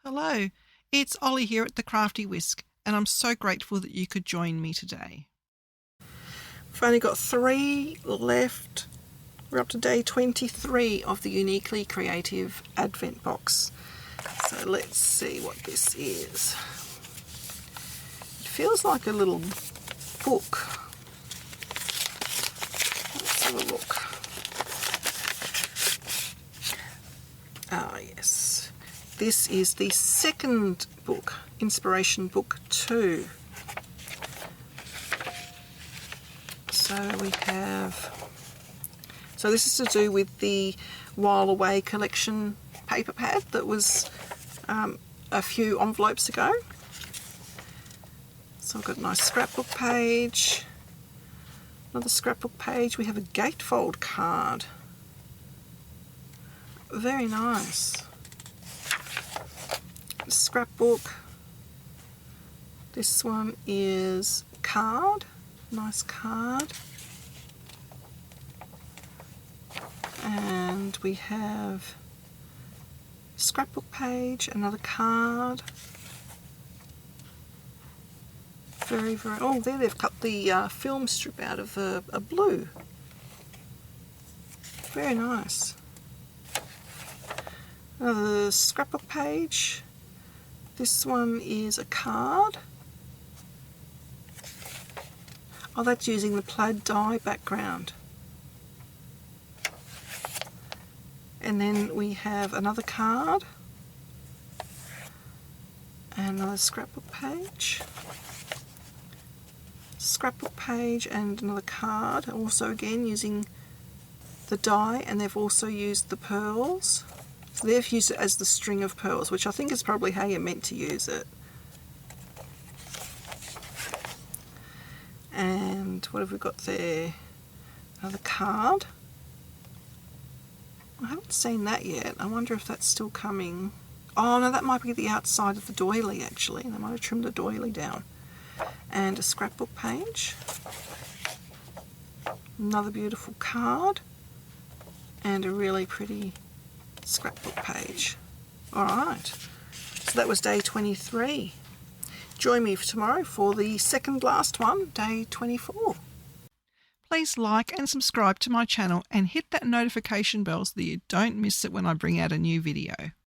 Hello, it's Ollie here at the Crafty Whisk, and I'm so grateful that you could join me today. We've only got 3 left. We're up to day 23 of the Uniquely Creative Advent Box. So let's see what this is. It feels like a little book. Let's have a look. Ah, yes. This is the second book, Inspiration Book 2. So this is to do with the While Away collection paper pad that was a few envelopes ago. So I've got a nice scrapbook page, another scrapbook page. We have a gatefold card. Very nice. Scrapbook. This one is card. Nice card. And we have scrapbook page, another card. Very, oh, there they've cut the film strip out of a blue. Very nice. Another scrapbook page. This one is a card. Oh, that's using the plaid dye background. And then we have another card. And another scrapbook page. Scrapbook page and another card. Also again using the dye, and they've also used the pearls. So they've used it as the string of pearls, which I think is probably how you're meant to use it. And what have we got there? Another card. I haven't seen that yet. I wonder if that's still coming. Oh no, that might be the outside of the doily actually. They might have trimmed the doily down. And a scrapbook page. Another beautiful card. And a really pretty scrapbook page. Alright, so that was day 23. Join me for tomorrow for the second last one, day 24. Please like and subscribe to my channel and hit that notification bell so that you don't miss it when I bring out a new video.